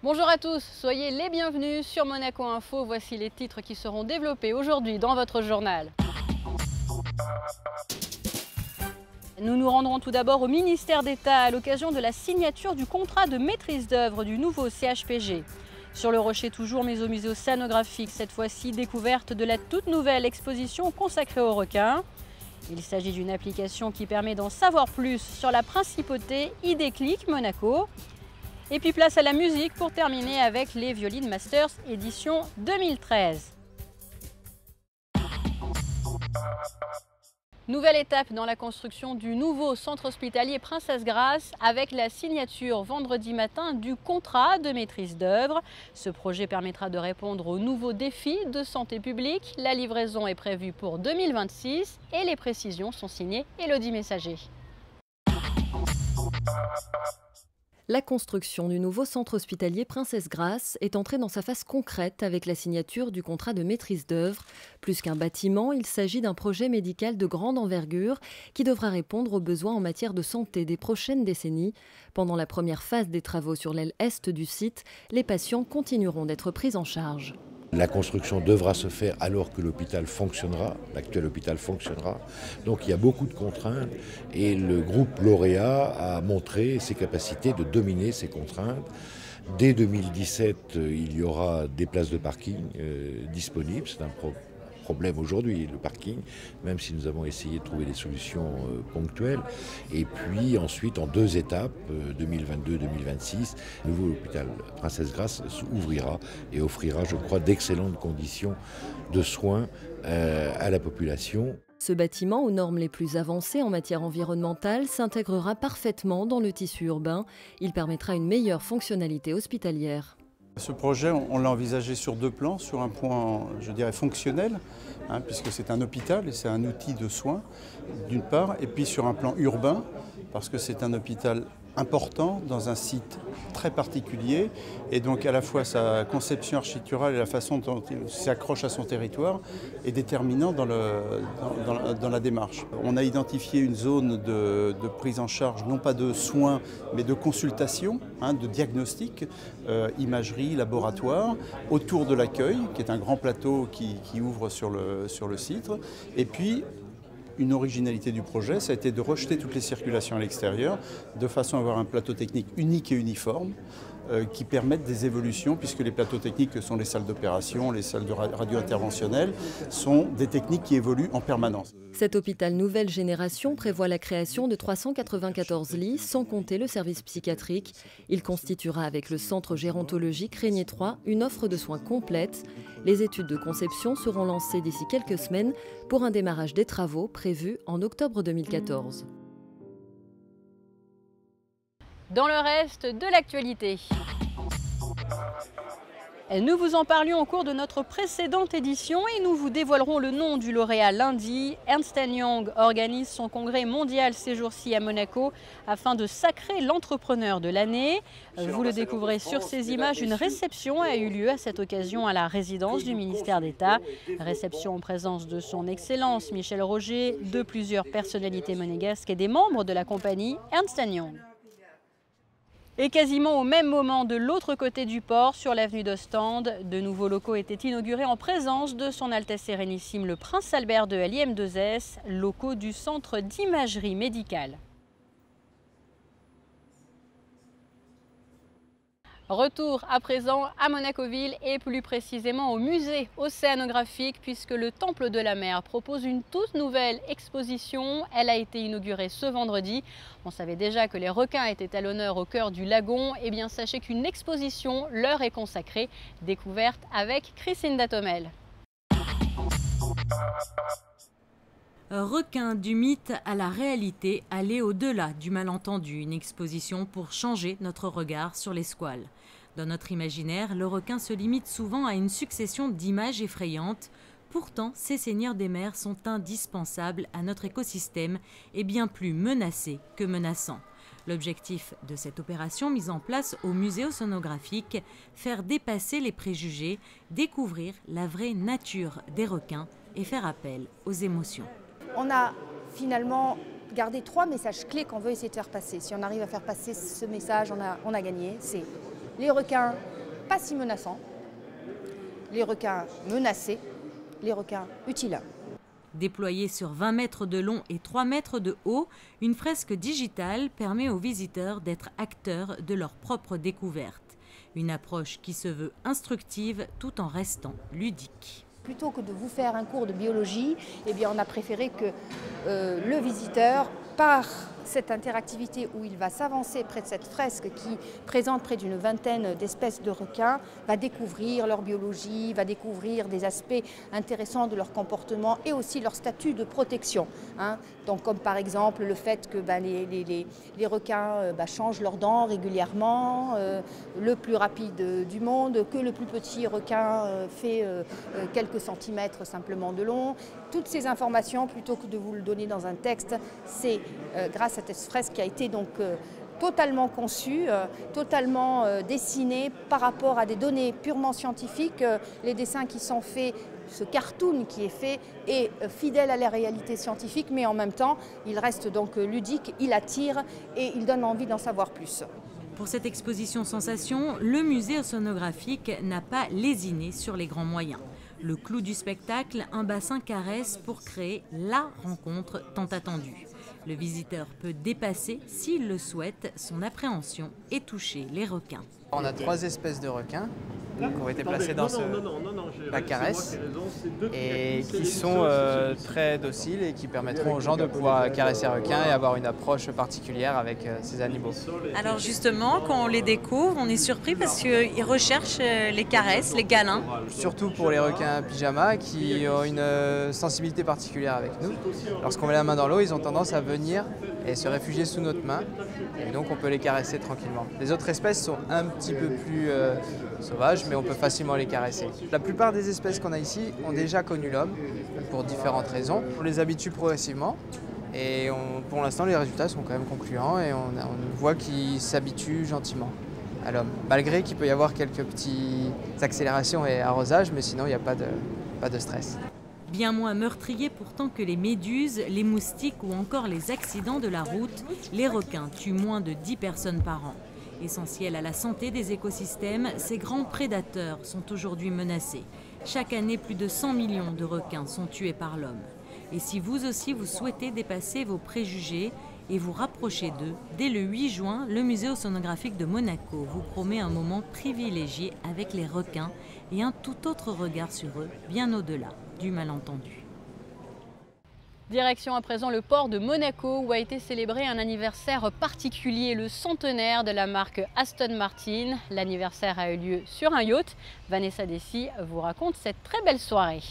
Bonjour à tous, soyez les bienvenus sur Monaco Info. Voici les titres qui seront développés aujourd'hui dans votre journal. Nous nous rendrons tout d'abord au ministère d'État à l'occasion de la signature du contrat de maîtrise d'œuvre du nouveau CHPG. Sur le Rocher toujours, mais au musée océanographique, cette fois-ci découverte de la toute nouvelle exposition consacrée aux requins. Il s'agit d'une application qui permet d'en savoir plus sur la principauté Idéclic Monaco. Et puis place à la musique pour terminer avec les Violin Masters édition 2013. Nouvelle étape dans la construction du nouveau centre hospitalier Princesse Grace avec la signature vendredi matin du contrat de maîtrise d'œuvre. Ce projet permettra de répondre aux nouveaux défis de santé publique. La livraison est prévue pour 2026 et les précisions sont signées Élodie Messager. La construction du nouveau centre hospitalier Princesse Grace est entrée dans sa phase concrète avec la signature du contrat de maîtrise d'œuvre. Plus qu'un bâtiment, il s'agit d'un projet médical de grande envergure qui devra répondre aux besoins en matière de santé des prochaines décennies. Pendant la première phase des travaux sur l'aile est du site, les patients continueront d'être pris en charge. La construction devra se faire alors que l'hôpital fonctionnera, l'actuel hôpital fonctionnera. Donc il y a beaucoup de contraintes et le groupe lauréat a montré ses capacités de dominer ces contraintes. Dès 2017, il y aura des places de parking disponibles. C'est un problème aujourd'hui, le parking, même si nous avons essayé de trouver des solutions ponctuelles. Et puis ensuite, en deux étapes, 2022-2026, le nouveau hôpital Princesse Grace ouvrira et offrira, je crois, d'excellentes conditions de soins à la population. Ce bâtiment, aux normes les plus avancées en matière environnementale, s'intégrera parfaitement dans le tissu urbain. Il permettra une meilleure fonctionnalité hospitalière. Ce projet, on l'a envisagé sur deux plans, sur un point, je dirais, fonctionnel, puisque c'est un hôpital et c'est un outil de soins, d'une part, et puis sur un plan urbain, parce que c'est un hôpital important dans un site très particulier, et donc à la fois sa conception architecturale et la façon dont il s'accroche à son territoire est déterminant dans la démarche. On a identifié une zone de prise en charge, non pas de soins, mais de consultation, de diagnostic, imagerie, laboratoire, autour de l'accueil, qui est un grand plateau qui ouvre sur le site, et puis une originalité du projet, ça a été de rejeter toutes les circulations à l'extérieur, de façon à avoir un plateau technique unique et uniforme, qui permettent des évolutions, puisque les plateaux techniques que sont les salles d'opération, les salles de radio interventionnelles, sont des techniques qui évoluent en permanence. Cet hôpital nouvelle génération prévoit la création de 394 lits, sans compter le service psychiatrique. Il constituera avec le centre gérontologique Régnier 3 une offre de soins complète. Les études de conception seront lancées d'ici quelques semaines pour un démarrage des travaux prévu en octobre 2014. Dans le reste de l'actualité, nous vous en parlions au cours de notre précédente édition et nous vous dévoilerons le nom du lauréat lundi. Ernst & Young organise son congrès mondial ces jours-ci à Monaco afin de sacrer l'entrepreneur de l'année. Vous le découvrez sur ces images. Une réception a eu lieu à cette occasion à la résidence du ministère d'État. Réception en présence de son Excellence Michel Roger, de plusieurs personnalités monégasques et des membres de la compagnie Ernst & Young. Et quasiment au même moment, de l'autre côté du port, sur l'avenue d'Ostende, de nouveaux locaux étaient inaugurés en présence de son Altesse Sérénissime le Prince Albert de l'IM2S, locaux du Centre d'imagerie médicale. Retour à présent à Monaco-Ville et plus précisément au musée océanographique puisque le Temple de la Mer propose une toute nouvelle exposition. Elle a été inaugurée ce vendredi. On savait déjà que les requins étaient à l'honneur au cœur du lagon. Eh bien sachez qu'une exposition leur est consacrée. Découverte avec Christine Datomel. Requin du mythe à la réalité, aller au-delà du malentendu, une exposition pour changer notre regard sur les squales. Dans notre imaginaire, le requin se limite souvent à une succession d'images effrayantes. Pourtant, ces seigneurs des mers sont indispensables à notre écosystème et bien plus menacés que menaçants. L'objectif de cette opération mise en place au musée océanographique, faire dépasser les préjugés, découvrir la vraie nature des requins et faire appel aux émotions. On a finalement gardé 3 messages clés qu'on veut essayer de faire passer. Si on arrive à faire passer ce message, on a gagné. C'est les requins pas si menaçants, les requins menacés, les requins utiles. Déployée sur 20 mètres de long et 3 mètres de haut, une fresque digitale permet aux visiteurs d'être acteurs de leur propre découverte. Une approche qui se veut instructive tout en restant ludique. Plutôt que de vous faire un cours de biologie, eh bien on a préféré que le visiteur, par cette interactivité où il va s'avancer près de cette fresque qui présente près d'une vingtaine d'espèces de requins, va découvrir leur biologie, va découvrir des aspects intéressants de leur comportement et aussi leur statut de protection. Donc comme par exemple le fait que les requins changent leurs dents régulièrement, le plus rapide du monde, que le plus petit requin fait quelques centimètres simplement de long. Toutes ces informations, plutôt que de vous le donner dans un texte, c'est grâce à cette fresque qui a été donc totalement conçue, totalement dessinée par rapport à des données purement scientifiques. Les dessins qui sont faits, ce cartoon qui est fait est fidèle à la réalité scientifique, mais en même temps, il reste donc ludique, il attire et il donne envie d'en savoir plus. Pour cette exposition sensation, le musée océanographique n'a pas lésiné sur les grands moyens. Le clou du spectacle, un bassin caresse pour créer la rencontre tant attendue. Le visiteur peut dépasser, s'il le souhaite, son appréhension et toucher les requins. On a 3 espèces de requins qui ont été placés dans la caresse et qui sont très dociles et qui permettront aux gens de pouvoir caresser un requin et avoir une approche particulière avec ces animaux. Alors justement, quand on les découvre, on est surpris parce qu'ils recherchent les caresses, les câlins. Surtout pour les requins pyjama qui ont une sensibilité particulière avec nous. Lorsqu'on met la main dans l'eau, ils ont tendance à venir et se réfugier sous notre main. Et donc on peut les caresser tranquillement. Les autres espèces sont un petit peu plus sauvages, mais on peut facilement les caresser. La plupart des espèces qu'on a ici ont déjà connu l'homme, pour différentes raisons. On les habitue progressivement et pour l'instant les résultats sont quand même concluants et on voit qu'ils s'habituent gentiment à l'homme. Malgré qu'il peut y avoir quelques petites accélérations et arrosages, mais sinon il n'y a pas de stress. Bien moins meurtriers pourtant que les méduses, les moustiques ou encore les accidents de la route, les requins tuent moins de 10 personnes par an. Essentiels à la santé des écosystèmes, ces grands prédateurs sont aujourd'hui menacés. Chaque année, plus de 100 millions de requins sont tués par l'homme. Et si vous aussi vous souhaitez dépasser vos préjugés et vous rapprocher d'eux, dès le 8 juin, le musée océanographique de Monaco vous promet un moment privilégié avec les requins et un tout autre regard sur eux, bien au-delà du malentendu. Direction à présent le port de Monaco où a été célébré un anniversaire particulier, le centenaire de la marque Aston Martin. L'anniversaire a eu lieu sur un yacht. Vanessa Dessy vous raconte cette très belle soirée.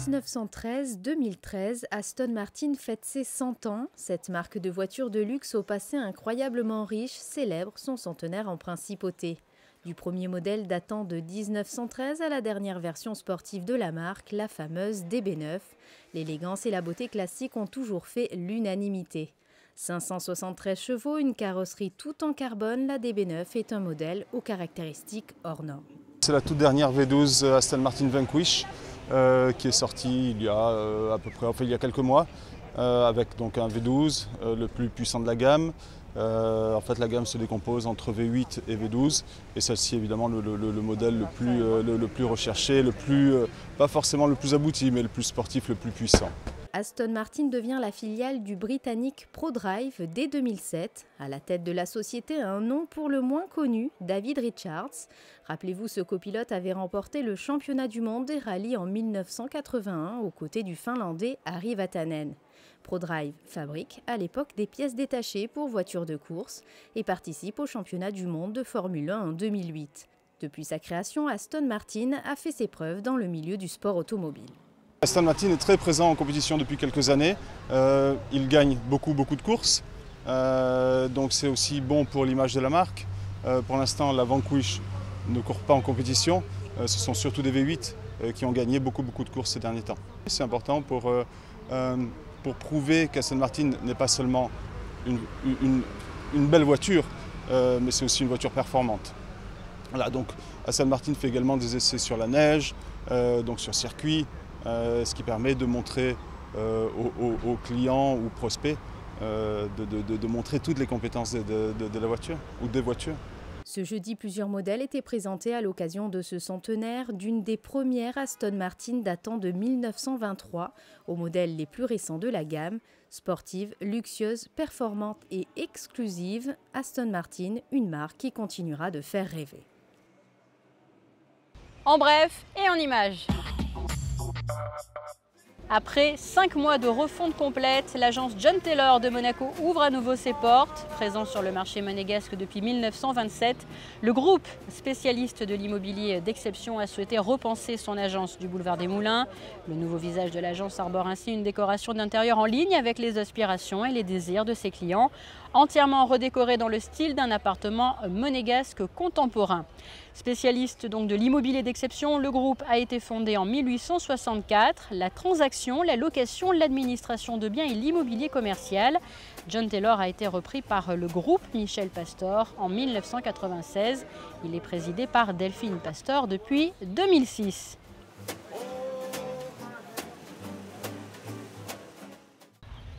1913-2013, Aston Martin fête ses 100 ans. Cette marque de voitures de luxe au passé incroyablement riche célèbre son centenaire en principauté. Du premier modèle datant de 1913 à la dernière version sportive de la marque, la fameuse DB9, l'élégance et la beauté classique ont toujours fait l'unanimité. 573 chevaux, une carrosserie tout en carbone, la DB9 est un modèle aux caractéristiques hors normes. C'est la toute dernière V12 Aston Martin Vanquish qui est sortie il y a à peu près, il y a quelques mois, avec donc un V12, le plus puissant de la gamme. En fait, la gamme se décompose entre V8 et V12, et celle-ci évidemment le modèle le plus recherché, pas forcément le plus abouti, mais le plus sportif, le plus puissant. Aston Martin devient la filiale du britannique ProDrive dès 2007. À la tête de la société, un nom pour le moins connu, David Richards. Rappelez-vous, ce copilote avait remporté le championnat du monde des rallyes en 1981 aux côtés du Finlandais Harri Vatanen. ProDrive fabrique à l'époque des pièces détachées pour voitures de course et participe au championnat du monde de Formule 1 en 2008. Depuis sa création, Aston Martin a fait ses preuves dans le milieu du sport automobile. Aston Martin est très présent en compétition depuis quelques années. Il gagne beaucoup de courses, donc c'est aussi bon pour l'image de la marque. Pour l'instant, la Vanquish ne court pas en compétition. Ce sont surtout des V8 qui ont gagné beaucoup de courses ces derniers temps. C'est important pour prouver qu'Aston Martin n'est pas seulement une belle voiture, mais c'est aussi une voiture performante. Voilà, donc Aston Martin fait également des essais sur la neige, donc sur circuit, ce qui permet de montrer aux clients ou prospects de montrer toutes les compétences de la voiture ou des voitures. Ce jeudi, plusieurs modèles étaient présentés à l'occasion de ce centenaire d'une des premières Aston Martin datant de 1923 aux modèles les plus récents de la gamme. Sportive, luxueuse, performante et exclusive, Aston Martin, une marque qui continuera de faire rêver. En bref et en images. Après 5 mois de refonte complète, l'agence John Taylor de Monaco ouvre à nouveau ses portes. Présent sur le marché monégasque depuis 1927, le groupe spécialiste de l'immobilier d'exception a souhaité repenser son agence du boulevard des Moulins. Le nouveau visage de l'agence arbore ainsi une décoration d'intérieur en ligne avec les aspirations et les désirs de ses clients, entièrement redécoré dans le style d'un appartement monégasque contemporain. Spécialiste donc de l'immobilier d'exception, le groupe a été fondé en 1864. La transaction, la location, l'administration de biens et l'immobilier commercial. John Taylor a été repris par le groupe Michel Pastor en 1996. Il est présidé par Delphine Pastor depuis 2006.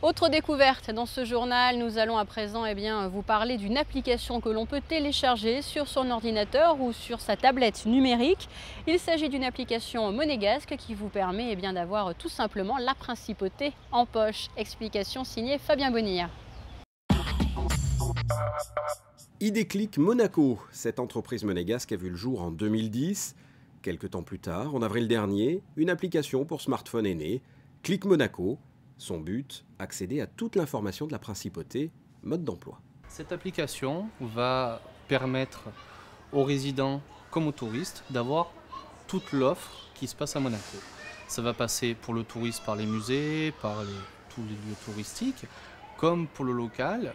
Autre découverte dans ce journal, nous allons à présent vous parler d'une application que l'on peut télécharger sur son ordinateur ou sur sa tablette numérique. Il s'agit d'une application monégasque qui vous permet d'avoir tout simplement la principauté en poche. Explication signée Fabien Bonir. Idéclic Monaco, cette entreprise monégasque a vu le jour en 2010. Quelques temps plus tard, en avril dernier, une application pour smartphone est née, Clic Monaco. Son but, accéder à toute l'information de la principauté, mode d'emploi. Cette application va permettre aux résidents comme aux touristes d'avoir toute l'offre qui se passe à Monaco. Ça va passer pour le touriste par les musées, par tous les lieux touristiques, comme pour le local,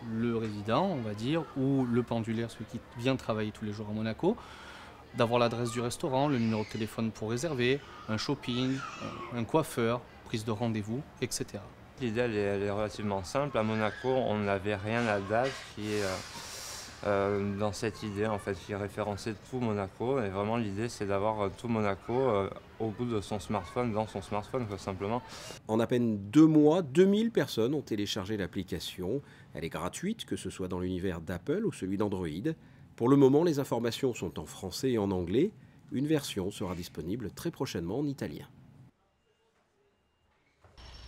le résident, on va dire, ou le pendulaire, celui qui vient travailler tous les jours à Monaco, d'avoir l'adresse du restaurant, le numéro de téléphone pour réserver, un shopping, un coiffeur, prise de rendez-vous, etc. L'idée elle est relativement simple. À Monaco, on n'avait rien à date qui est dans cette idée en fait, qui est référencée tout Monaco. Et vraiment l'idée c'est d'avoir tout Monaco au bout de son smartphone, dans son smartphone tout simplement. En à peine 2 mois, 2000 personnes ont téléchargé l'application. Elle est gratuite, que ce soit dans l'univers d'Apple ou celui d'Android. Pour le moment, les informations sont en français et en anglais. Une version sera disponible très prochainement en italien.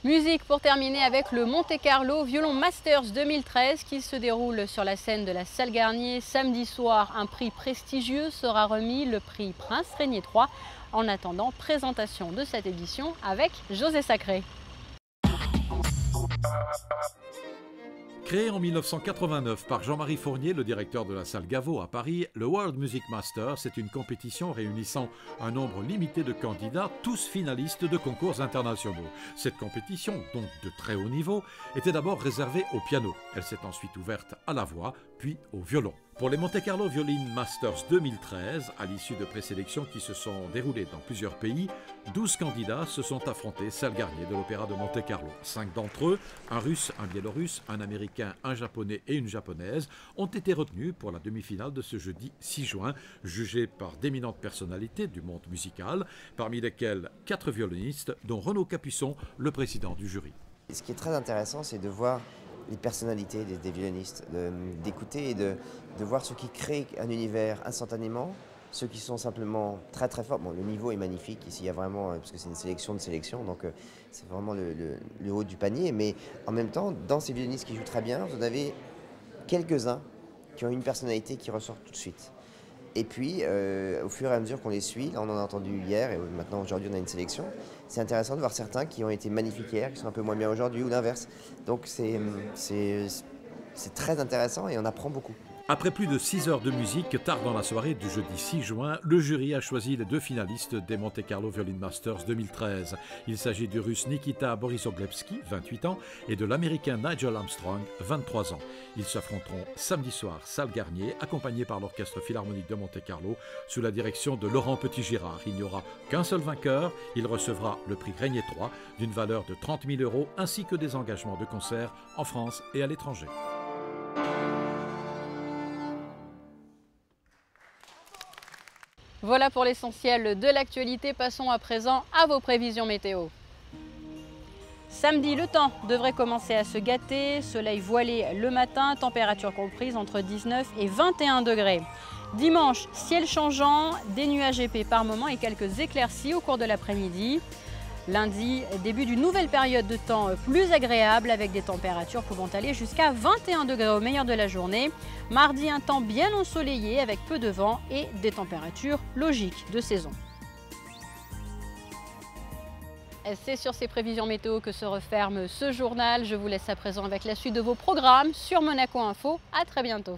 Musique pour terminer avec le Monte Carlo Violon Masters 2013 qui se déroule sur la scène de la Salle Garnier. Samedi soir, un prix prestigieux sera remis, le prix Prince Régnier III. En attendant, présentation de cette édition avec José Sacré. Créé en 1989 par Jean-Marie Fournier, le directeur de la salle Gaveau à Paris, le World Music Masters est une compétition réunissant un nombre limité de candidats, tous finalistes de concours internationaux. Cette compétition, donc de très haut niveau, était d'abord réservée au piano. Elle s'est ensuite ouverte à la voix, puis au violon. Pour les Monte Carlo Violin Masters 2013, à l'issue de présélections qui se sont déroulées dans plusieurs pays, 12 candidats se sont affrontés salle Garnier de l'Opéra de Monte Carlo. 5 d'entre eux, un Russe, un Biélorusse, un Américain, un Japonais et une Japonaise, ont été retenus pour la demi-finale de ce jeudi 6 juin, jugés par d'éminentes personnalités du monde musical, parmi lesquels 4 violonistes, dont Renaud Capuçon, le président du jury. Ce qui est très intéressant, c'est de voir les personnalités des violonistes, d'écouter et de voir ceux qui créent un univers instantanément, ceux qui sont simplement très très forts. Bon, le niveau est magnifique, ici il y a vraiment, parce que c'est une sélection de sélection, donc c'est vraiment le haut du panier, mais en même temps, dans ces violonistes qui jouent très bien, vous en avez quelques-uns qui ont une personnalité qui ressort tout de suite. Et puis, au fur et à mesure qu'on les suit, là on en a entendu hier, et maintenant aujourd'hui on a une sélection, c'est intéressant de voir certains qui ont été magnifiques hier, qui sont un peu moins bien aujourd'hui, ou l'inverse. Donc c'est très intéressant et on apprend beaucoup. Après plus de 6 heures de musique, tard dans la soirée du jeudi 6 juin, le jury a choisi les 2 finalistes des Monte Carlo Violin Masters 2013. Il s'agit du Russe Nikita Borisoglebski, 28 ans, et de l'Américain Nigel Armstrong, 23 ans. Ils s'affronteront samedi soir, salle Garnier, accompagnés par l'Orchestre Philharmonique de Monte Carlo, sous la direction de Laurent Petit-Girard. Il n'y aura qu'un seul vainqueur. Il recevra le prix Régnier III, d'une valeur de 30 000 €, ainsi que des engagements de concert en France et à l'étranger. Voilà pour l'essentiel de l'actualité. Passons à présent à vos prévisions météo. Samedi, le temps devrait commencer à se gâter. Soleil voilé le matin, température comprise entre 19 et 21 degrés. Dimanche, ciel changeant, des nuages épais par moments et quelques éclaircies au cours de l'après-midi. Lundi, début d'une nouvelle période de temps plus agréable avec des températures pouvant aller jusqu'à 21 degrés au meilleur de la journée. Mardi, un temps bien ensoleillé avec peu de vent et des températures logiques de saison. C'est sur ces prévisions météo que se referme ce journal. Je vous laisse à présent avec la suite de vos programmes sur Monaco Info. À très bientôt.